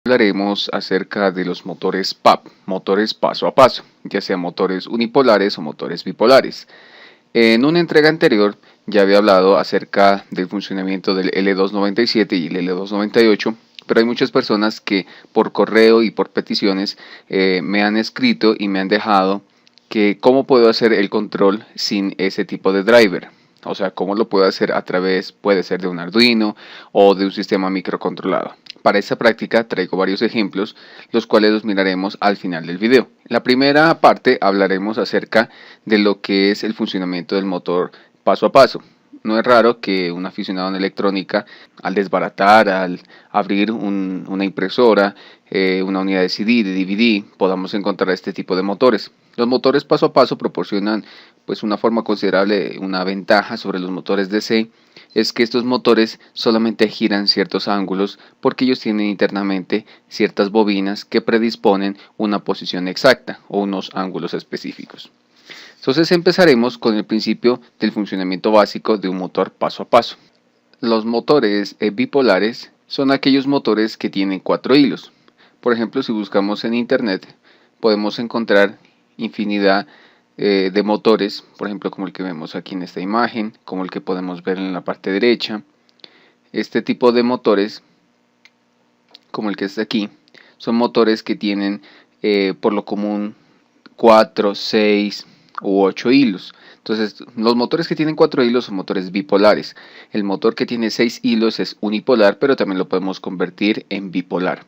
Hablaremos acerca de los motores PAP, motores paso a paso, ya sean motores unipolares o motores bipolares. En una entrega anterior ya había hablado acerca del funcionamiento del L297 y el L298, pero hay muchas personas que por correo y por peticiones me han escrito y me han dejado que cómo puedo hacer el control sin ese tipo de driver. O sea, cómo lo puedo hacer a través, puede ser de un Arduino o de un sistema microcontrolado. Para esta práctica traigo varios ejemplos, los cuales los miraremos al final del video. En la primera parte hablaremos acerca de lo que es el funcionamiento del motor paso a paso. No es raro que un aficionado en electrónica, al desbaratar, al abrir una impresora, una unidad de CD, de DVD, podamos encontrar este tipo de motores. Los motores paso a paso proporcionan pues una forma considerable, una ventaja sobre los motores DC, es que estos motores solamente giran ciertos ángulos porque ellos tienen internamente ciertas bobinas que predisponen una posición exacta o unos ángulos específicos. Entonces empezaremos con el principio del funcionamiento básico de un motor paso a paso. Los motores bipolares son aquellos motores que tienen 4 hilos. Por ejemplo, si buscamos en internet podemos encontrar infinidad de motores, por ejemplo como el que vemos aquí en esta imagen, como el que podemos ver en la parte derecha. Este tipo de motores, como el que está aquí, son motores que tienen por lo común 4, 6 u 8 hilos. Entonces los motores que tienen 4 hilos son motores bipolares. El motor que tiene 6 hilos es unipolar, pero también lo podemos convertir en bipolar.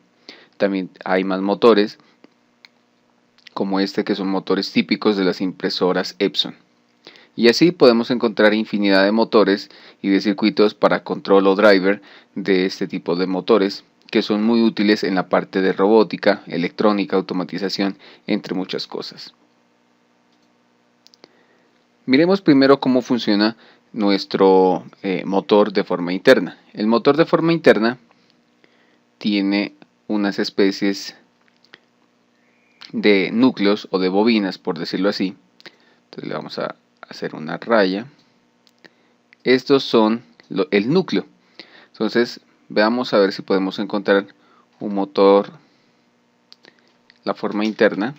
También hay más motores como este, que son motores típicos de las impresoras Epson. Y así podemos encontrar infinidad de motores y de circuitos para control o driver de este tipo de motores, que son muy útiles en la parte de robótica, electrónica, automatización, entre muchas cosas. Miremos primero cómo funciona nuestro motor de forma interna. El motor de forma interna tiene unas especies de núcleos o de bobinas, por decirlo así. Entonces le vamos a hacer una raya. Estos son el núcleo. Entonces veamos a ver si podemos encontrar un motor, la forma interna,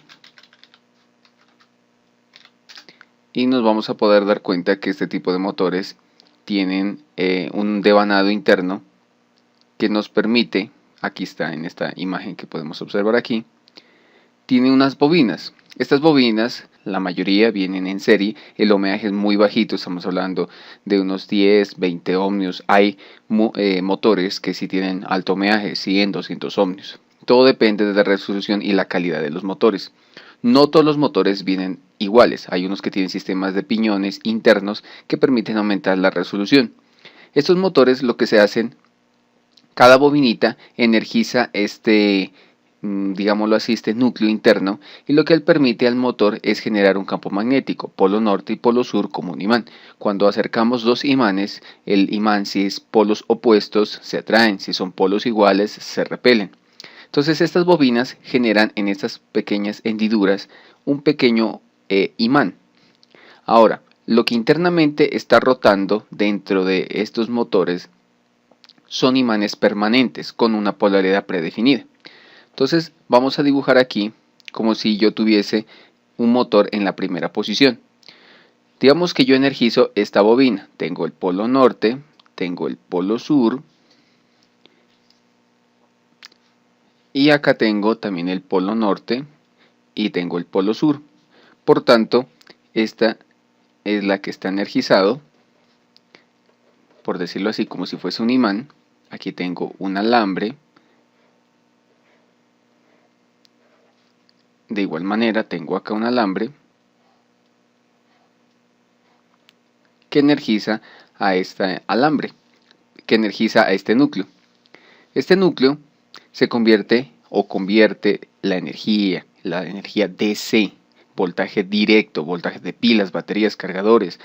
y nos vamos a poder dar cuenta que este tipo de motores tienen un devanado interno que nos permite, aquí está en esta imagen que podemos observar aquí, tiene unas bobinas. Estas bobinas, la mayoría vienen en serie, el ohmiaje es muy bajito, estamos hablando de unos 10, 20 ohmios. Hay motores que sí tienen alto ohmiaje, 100, 200 ohmios. Todo depende de la resolución y la calidad de los motores. No todos los motores vienen iguales, hay unos que tienen sistemas de piñones internos que permiten aumentar la resolución. Estos motores lo que se hacen, cada bobinita energiza digámoslo así, este núcleo interno, y lo que él permite al motor es generar un campo magnético, polo norte y polo sur, como un imán. Cuando acercamos dos imanes, el imán, si es polos opuestos, se atraen, si son polos iguales, se repelen. Entonces estas bobinas generan en estas pequeñas hendiduras un pequeño imán. Ahora, lo que internamente está rotando dentro de estos motores son imanes permanentes con una polaridad predefinida. Entonces vamos a dibujar aquí como si yo tuviese un motor en la primera posición. Digamos que yo energizo esta bobina. Tengo el polo norte, tengo el polo sur y acá tengo también el polo norte y tengo el polo sur. Por tanto, esta es la que está energizado, por decirlo así, como si fuese un imán. Aquí tengo un alambre. De igual manera tengo acá un alambre que energiza a este alambre, que energiza a este núcleo. Este núcleo se convierte la energía DC, voltaje directo, voltaje de pilas, baterías, cargadores,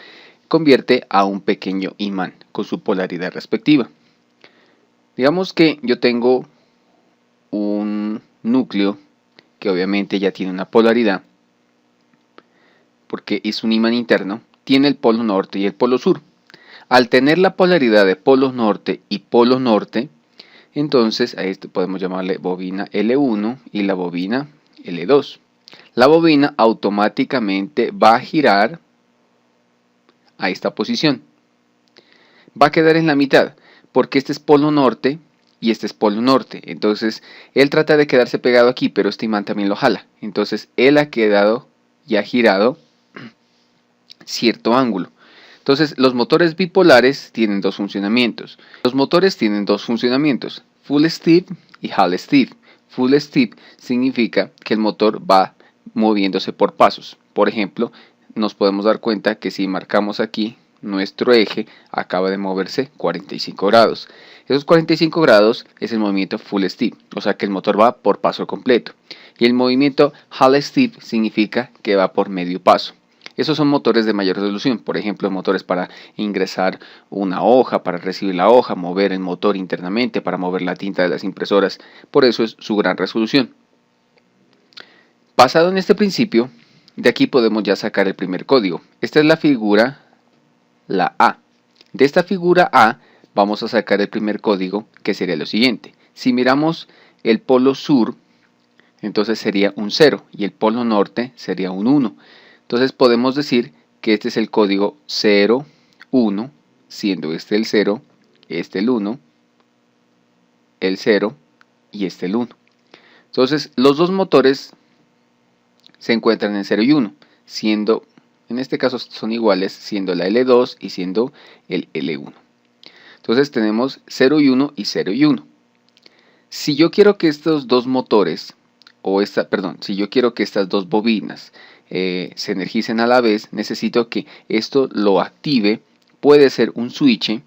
convierte a un pequeño imán con su polaridad respectiva. Digamos que yo tengo un núcleo que obviamente ya tiene una polaridad, porque es un imán interno, tiene el polo norte y el polo sur. Al tener la polaridad de polo norte y polo norte, Entonces a esto podemos llamarle bobina L1 y la bobina L2. La bobina automáticamente va a girar a esta posición. Va a quedar en la mitad, porque este es polo norte y este es polo norte. Entonces él trata de quedarse pegado aquí, pero este imán también lo jala. Entonces él ha quedado y ha girado cierto ángulo. Entonces los motores bipolares tienen dos funcionamientos. Los motores tienen dos funcionamientos, full steep y half steep. Full steep significa que el motor va moviéndose por pasos. Por ejemplo, nos podemos dar cuenta que si marcamos aquí, nuestro eje acaba de moverse 45 grados. Esos 45 grados es el movimiento full steep, o sea que el motor va por paso completo. Y el movimiento half steep significa que va por medio paso. Esos son motores de mayor resolución, por ejemplo, motores para ingresar una hoja, para recibir la hoja, mover el motor internamente, para mover la tinta de las impresoras. Por eso es su gran resolución. Basado en este principio, de aquí podemos ya sacar el primer código. Esta es la figura, la A. De esta figura A vamos a sacar el primer código, que sería lo siguiente. Si miramos el polo sur, entonces sería un 0 y el polo norte sería un 1. Entonces podemos decir que este es el código 0, 1, siendo este el 0, este el 1, el 0 y este el 1. Entonces los dos motores se encuentran en 0 y 1, siendo, en este caso son iguales, siendo la L2 y siendo el L1. Entonces tenemos 0 y 1 y 0 y 1. Si yo quiero que estos dos motores, si yo quiero que estas dos bobinas se energicen a la vez, necesito que esto lo active. Puede ser un switch,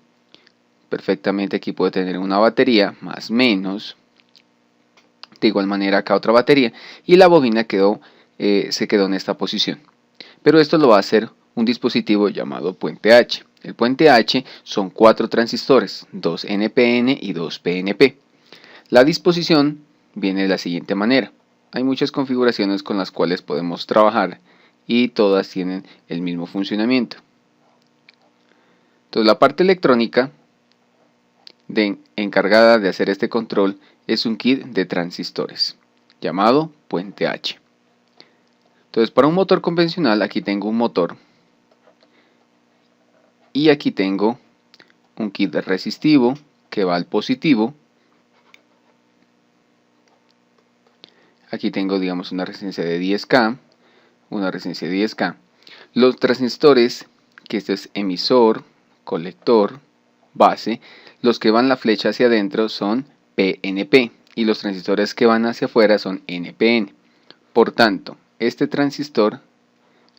perfectamente aquí puede tener una batería, más menos, de igual manera acá otra batería, y la bobina se quedó en esta posición. Pero esto lo va a hacer un dispositivo llamado puente H. El puente H son 4 transistores, 2 NPN y 2 PNP. La disposición viene de la siguiente manera. Hay muchas configuraciones con las cuales podemos trabajar y todas tienen el mismo funcionamiento. Entonces la parte electrónica encargada de hacer este control es un kit de transistores llamado puente H. Entonces para un motor convencional aquí tengo un motor y aquí tengo un kit resistivo que va al positivo. Aquí tengo, digamos, una resistencia de 10K, una resistencia de 10K. Los transistores, que esto es emisor, colector, base, los que van la flecha hacia adentro son PNP y los transistores que van hacia afuera son NPN. Por tanto, este transistor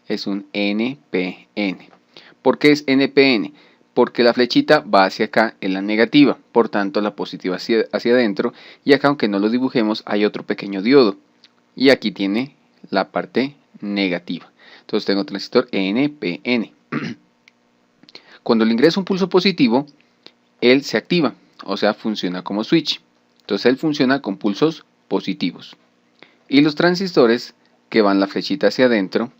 es un NPN. ¿Por qué es NPN? Porque la flechita va hacia acá en la negativa, por tanto la positiva hacia adentro, y acá aunque no lo dibujemos hay otro pequeño diodo, y aquí tiene la parte negativa. Entonces tengo transistor NPN. Cuando le ingreso un pulso positivo, él se activa, o sea funciona como switch. Entonces él funciona con pulsos positivos. Y los transistores que van la flechita hacia adentro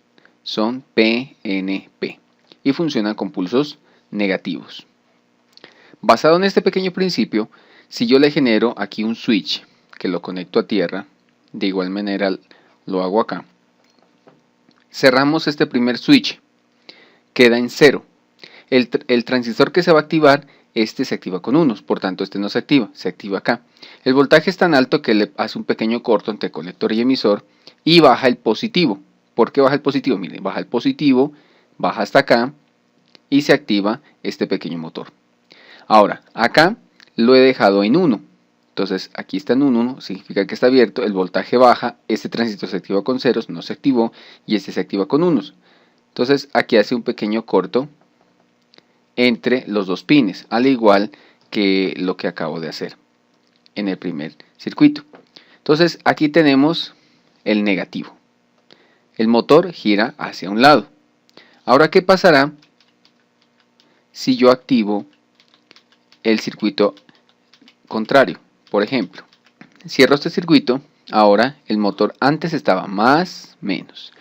son PNP y funcionan con pulsos negativos. Basado en este pequeño principio, si yo le genero aquí un switch que lo conecto a tierra, de igual manera lo hago acá, cerramos este primer switch, queda en 0. El transistor que se va a activar, este se activa con unos, por tanto este no se activa acá. El voltaje es tan alto que le hace un pequeño corto entre colector y emisor y baja el positivo. ¿Por qué baja el positivo? Miren, baja el positivo, baja hasta acá y se activa este pequeño motor. Ahora, acá lo he dejado en 1. Entonces aquí está en un 1, significa que está abierto, el voltaje baja, este transistor se activa con ceros, no se activó, y este se activa con unos. Entonces aquí hace un pequeño corto entre los dos pines, al igual que lo que acabo de hacer en el primer circuito. Entonces aquí tenemos el negativo. El motor gira hacia un lado. Ahora, ¿qué pasará si yo activo el circuito contrario? Por ejemplo, cierro este circuito, ahora el motor antes estaba más, menos.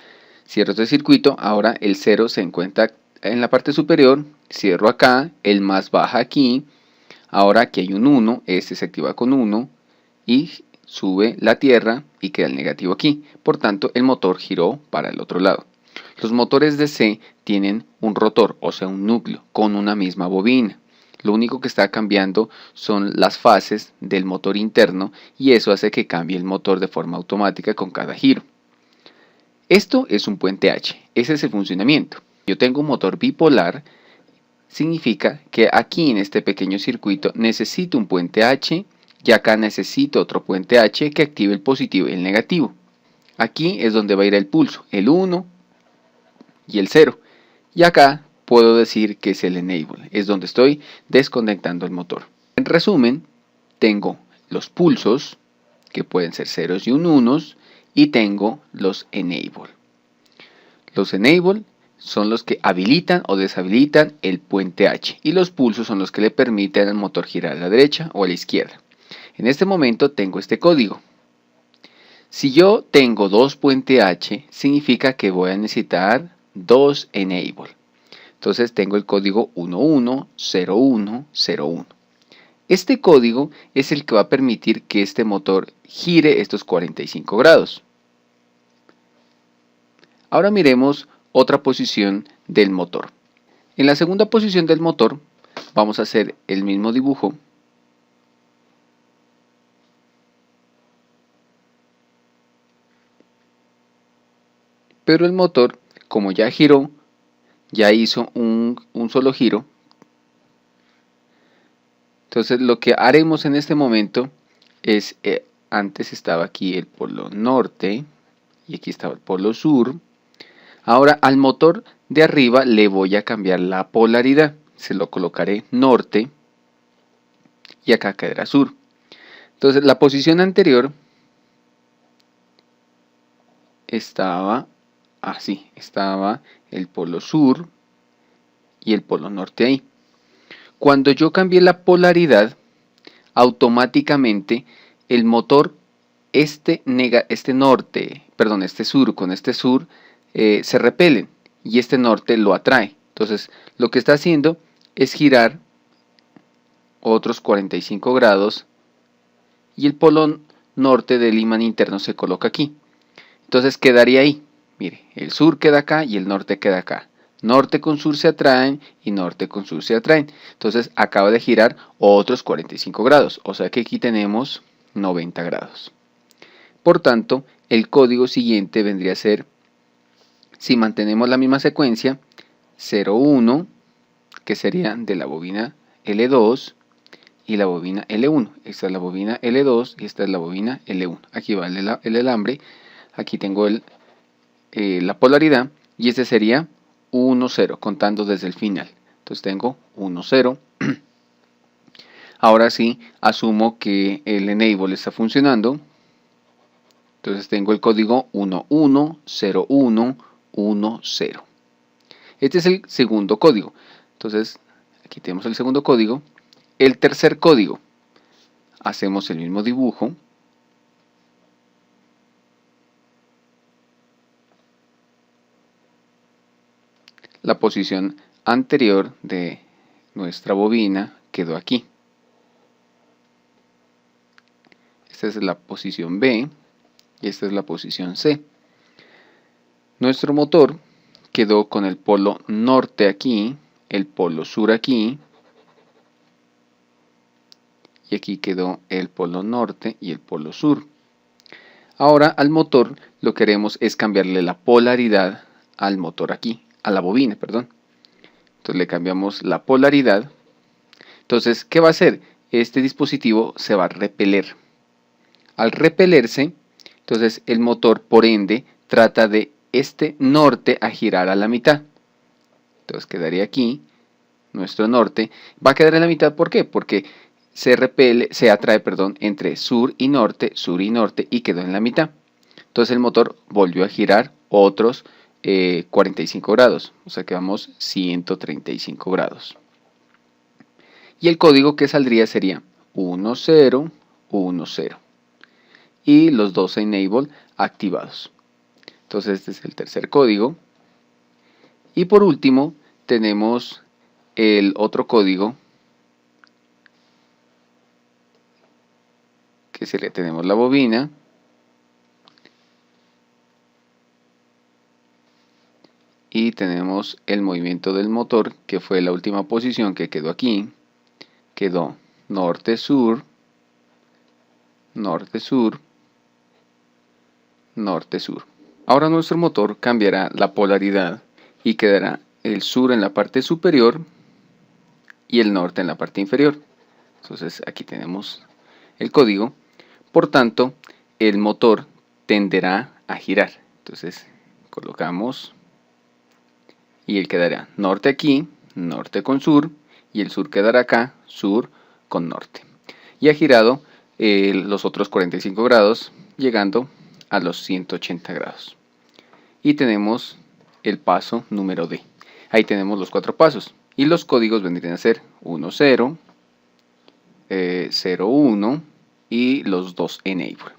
Cierro este circuito, ahora el 0 se encuentra en la parte superior, cierro acá, el más baja aquí, Ahora aquí hay un 1, este se activa con 1 y sube la tierra y queda el negativo aquí. Por tanto, el motor giró para el otro lado. Los motores DC tienen un rotor, o sea, un núcleo, con una misma bobina. Lo único que está cambiando son las fases del motor interno y eso hace que cambie el motor de forma automática con cada giro. Esto es un puente H, ese es el funcionamiento. Yo tengo un motor bipolar, significa que aquí en este pequeño circuito necesito un puente H y acá necesito otro puente H que active el positivo y el negativo. Aquí es donde va a ir el pulso, el 1 y el 0. Y acá puedo decir que es el enable, es donde estoy desconectando el motor. En resumen, tengo los pulsos, que pueden ser ceros y un unos, y tengo los enable. Los enable son los que habilitan o deshabilitan el puente H, y los pulsos son los que le permiten al motor girar a la derecha o a la izquierda. En este momento tengo este código. Si yo tengo dos puente H, significa que voy a necesitar dos enable. Entonces tengo el código 110101. Este código es el que va a permitir que este motor gire estos 45 grados. Ahora miremos otra posición del motor. En la segunda posición del motor vamos a hacer el mismo dibujo. Pero el motor, como ya giró, ya hizo un solo giro. Entonces lo que haremos en este momento es, antes estaba aquí el polo norte y aquí estaba el polo sur. Ahora al motor de arriba le voy a cambiar la polaridad. Se lo colocaré norte y acá quedará sur. Entonces la posición anterior estaba así, estaba el polo sur y el polo norte ahí. Cuando yo cambié la polaridad, automáticamente el motor, este sur con este sur se repelen y este norte lo atrae. Entonces lo que está haciendo es girar otros 45 grados y el polo norte del imán interno se coloca aquí. Entonces quedaría ahí. Mire, el sur queda acá y el norte queda acá. Norte con sur se atraen y norte con sur se atraen. Entonces acaba de girar otros 45 grados. O sea que aquí tenemos 90 grados. Por tanto, el código siguiente vendría a ser, si mantenemos la misma secuencia, 01, que sería de la bobina L2 y la bobina L1. Esta es la bobina L2 y esta es la bobina L1. Aquí va el alambre. Aquí tengo la polaridad y este sería 1, 0, contando desde el final. Entonces tengo 1, 0. Ahora sí, asumo que el enable está funcionando. Entonces tengo el código 110110. Este es el segundo código. Entonces aquí tenemos el segundo código. El tercer código. Hacemos el mismo dibujo. La posición anterior de nuestra bobina quedó aquí. Esta es la posición B y esta es la posición C. Nuestro motor quedó con el polo norte aquí, el polo sur aquí, y aquí quedó el polo norte y el polo sur. Ahora al motor lo que queremos es cambiarle la polaridad al motor aquí, a la bobina, perdón. Entonces le cambiamos la polaridad. Entonces, ¿qué va a hacer? Este dispositivo se va a repeler. Al repelerse, entonces el motor, por ende, trata de este norte a girar a la mitad. Entonces quedaría aquí, nuestro norte. Va a quedar en la mitad, ¿por qué? Porque se atrae, entre sur y norte, y quedó en la mitad. Entonces el motor volvió a girar otros 45 grados, o sea que vamos 135 grados. Y el código que saldría sería 1010 y los dos enable activados. Entonces este es el tercer código. Y por último tenemos el otro código que sería, tenemos la bobina, y tenemos el movimiento del motor, que fue la última posición que quedó aquí. Quedó norte-sur, norte-sur, norte-sur. Ahora nuestro motor cambiará la polaridad y quedará el sur en la parte superior y el norte en la parte inferior. Entonces aquí tenemos el código. Por tanto, el motor tenderá a girar. Entonces colocamos y él quedará norte aquí, norte con sur, y el sur quedará acá, sur con norte. Y ha girado los otros 45 grados, llegando a los 180 grados. Y tenemos el paso número D. Ahí tenemos los 4 pasos. Y los códigos vendrían a ser 1, 0, 0, 1 y los 2 enable.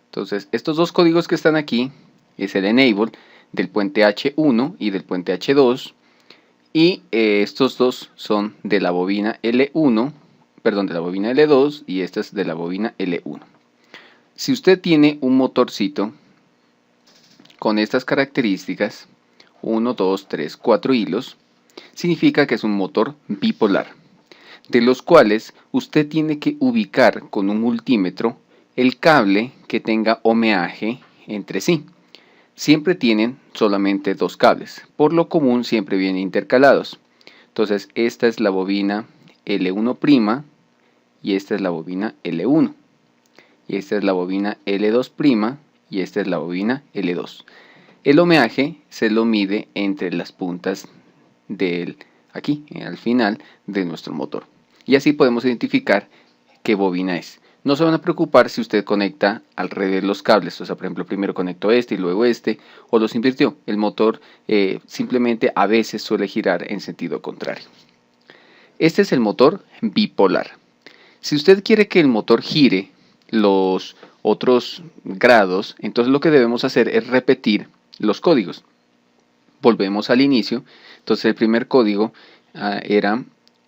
Entonces, estos dos códigos que están aquí es el enable del puente H1 y del puente H2. Y estos dos son de la bobina L1, perdón, de la bobina L2, y esta es de la bobina L1. Si usted tiene un motorcito con estas características, 1, 2, 3, 4 hilos, significa que es un motor bipolar, de los cuales usted tiene que ubicar con un multímetro el cable que tenga ohmeaje entre sí. Siempre tienen solamente 2 cables, por lo común siempre vienen intercalados. Entonces esta es la bobina L1' y esta es la bobina L1. Y esta es la bobina L2' y esta es la bobina L2. El ohmeaje se lo mide entre las puntas del aquí, al final de nuestro motor. Y así podemos identificar qué bobina es. No se van a preocupar si usted conecta al revés los cables, o sea, por ejemplo, primero conectó este y luego este, o los invirtió. El motor simplemente a veces suele girar en sentido contrario. Este es el motor bipolar. Si usted quiere que el motor gire los otros grados, entonces lo que debemos hacer es repetir los códigos. Volvemos al inicio. Entonces el primer código era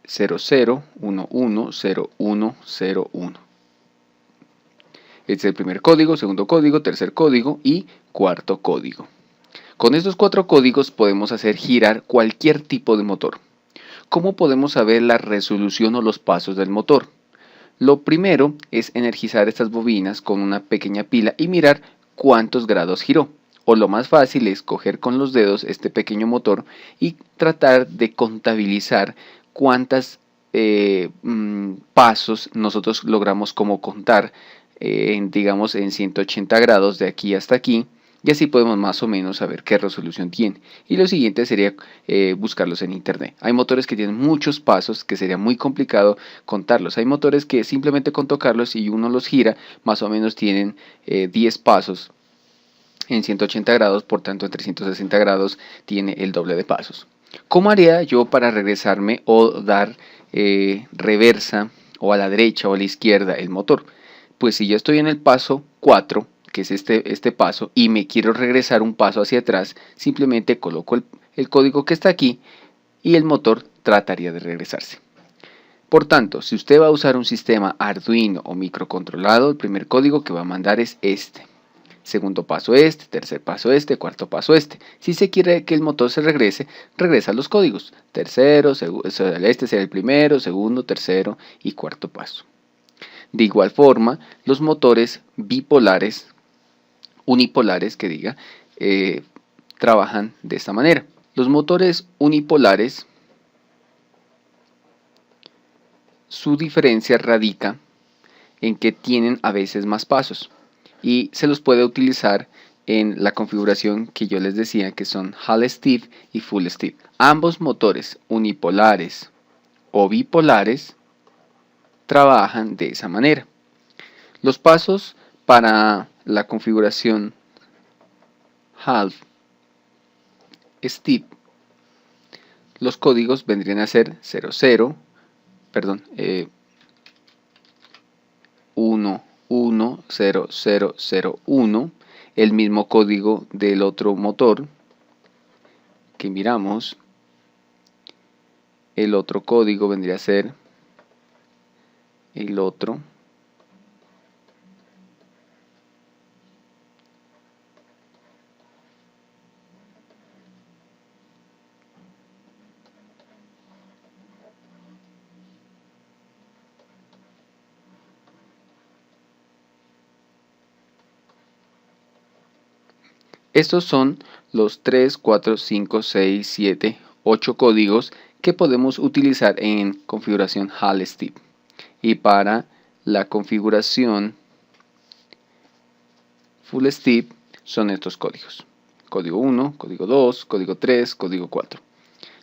00110101. Este es el primer código, segundo código, tercer código y cuarto código. Con estos 4 códigos podemos hacer girar cualquier tipo de motor. ¿Cómo podemos saber la resolución o los pasos del motor? Lo primero es energizar estas bobinas con una pequeña pila y mirar cuántos grados giró. O lo más fácil es coger con los dedos este pequeño motor y tratar de contabilizar cuántos pasos nosotros logramos como contar, digamos en 180 grados de aquí hasta aquí. Y así podemos más o menos saber qué resolución tiene. Y lo siguiente sería buscarlos en internet. Hay motores que tienen muchos pasos que sería muy complicado contarlos. Hay motores que simplemente con tocarlos y uno los gira, más o menos tienen 10 pasos en 180 grados, por tanto en 360 grados tiene el doble de pasos. ¿Cómo haría yo para regresarme o dar reversa o a la derecha o a la izquierda el motor? Pues si yo estoy en el paso 4, que es este paso, y me quiero regresar un paso hacia atrás, simplemente coloco el código que está aquí y el motor trataría de regresarse. Por tanto, si usted va a usar un sistema Arduino o microcontrolado, el primer código que va a mandar es este. Segundo paso este, tercer paso este, cuarto paso este. Si se quiere que el motor se regrese, regresa los códigos. Tercero, este será el primero, segundo, tercero y cuarto paso. De igual forma, los motores bipolares, unipolares que diga, trabajan de esta manera. Los motores unipolares, su diferencia radica en que tienen a veces más pasos y se los puede utilizar en la configuración que yo les decía, que son Half Step y Full Step. Ambos motores unipolares o bipolares trabajan de esa manera. Los pasos para la configuración Half Step, los códigos vendrían a ser 1, 1, 0, 0, 0, 1, el mismo código del otro motor que miramos. El otro código vendría a ser el otro Estos son los 3, 4, 5, 6, 7, 8 códigos que podemos utilizar en configuración HAL-STEP. Y para la configuración Full STEP son estos códigos. Código 1, código 2, código 3, código 4.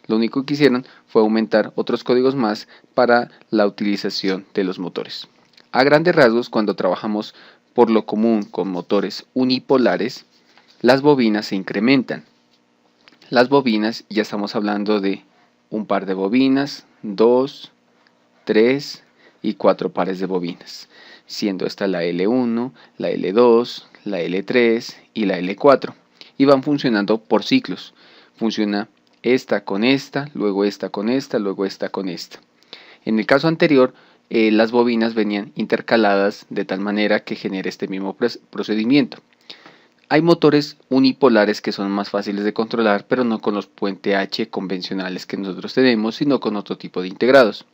Lo único que hicieron fue aumentar otros códigos más para la utilización de los motores. A grandes rasgos, cuando trabajamos por lo común con motores unipolares, las bobinas se incrementan. Las bobinas, ya estamos hablando de un par de bobinas, 2, 3 y 4 pares de bobinas, siendo esta la L1, la L2, la L3 y la L4, y van funcionando por ciclos. Funciona esta con esta, luego esta con esta, luego esta con esta. En el caso anterior, las bobinas venían intercaladas de tal manera que genere este mismo procedimiento. Hay motores unipolares que son más fáciles de controlar, pero no con los puente H convencionales que nosotros tenemos, sino con otro tipo de integrados.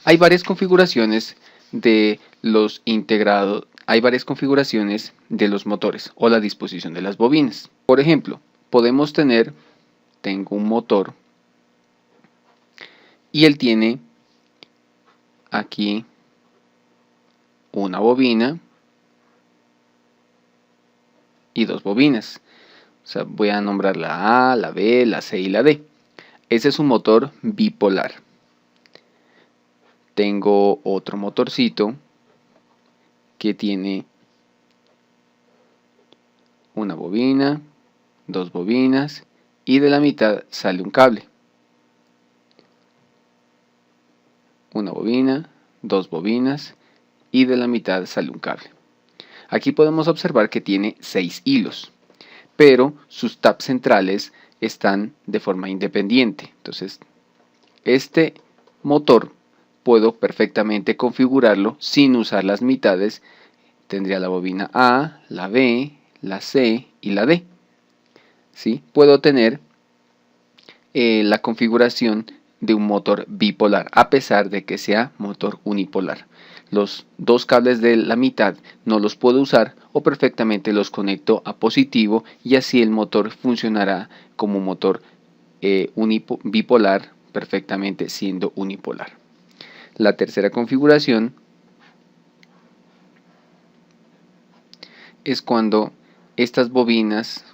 Hay varias configuraciones de los integrados, hay varias configuraciones de los motores o la disposición de las bobinas. Por ejemplo, podemos tengo un motor y él tiene aquí una bobina y dos bobinas. O sea, voy a nombrar la A, la B, la C y la D. Ese es un motor bipolar. Tengo otro motorcito que tiene una bobina, dos bobinas y de la mitad sale un cable. Una bobina, dos bobinas y de la mitad sale un cable. Aquí podemos observar que tiene 6 hilos, pero sus taps centrales están de forma independiente. Entonces, este motor puedo perfectamente configurarlo sin usar las mitades. Tendría la bobina A, la B, la C y la D. ¿Sí? Puedo tener la configuración de un motor bipolar, a pesar de que sea motor unipolar. Los dos cables de la mitad no los puedo usar o perfectamente los conecto a positivo y así el motor funcionará como motor bipolar perfectamente siendo unipolar. La tercera configuración es cuando estas bobinas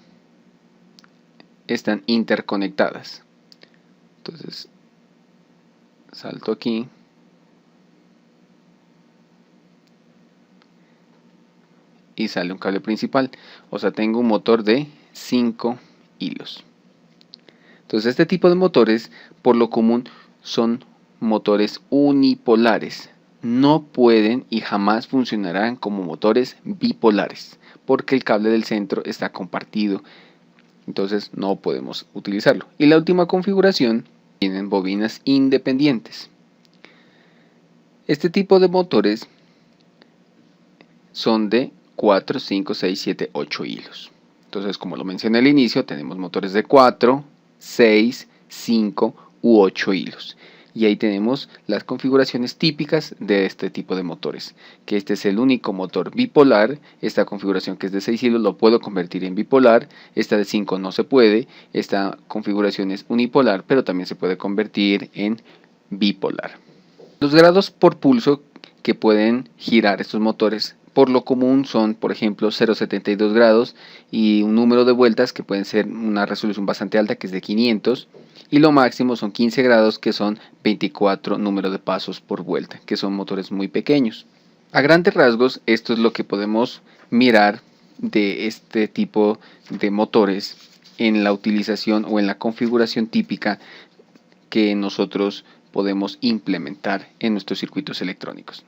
están interconectadas. Entonces salto aquí y sale un cable principal, o sea, tengo un motor de 5 hilos. Entonces este tipo de motores por lo común son motores unipolares, no pueden y jamás funcionarán como motores bipolares porque el cable del centro está compartido, entonces no podemos utilizarlo. Y la última configuración, tienen bobinas independientes. Este tipo de motores son de 4, 5, 6, 7, 8 hilos. Entonces, como lo mencioné al inicio, tenemos motores de 4, 6, 5 u 8 hilos. Y ahí tenemos las configuraciones típicas de este tipo de motores, que este es el único motor bipolar. Esta configuración que es de 6 hilos lo puedo convertir en bipolar, esta de 5 no se puede, esta configuración es unipolar, pero también se puede convertir en bipolar. Los grados por pulso que pueden girar estos motores por lo común son, por ejemplo, 0,72 grados y un número de vueltas que pueden ser una resolución bastante alta, que es de 500, y lo máximo son 15 grados, que son 24 números de pasos por vuelta, que son motores muy pequeños. A grandes rasgos, esto es lo que podemos mirar de este tipo de motores en la utilización o en la configuración típica que nosotros podemos implementar en nuestros circuitos electrónicos.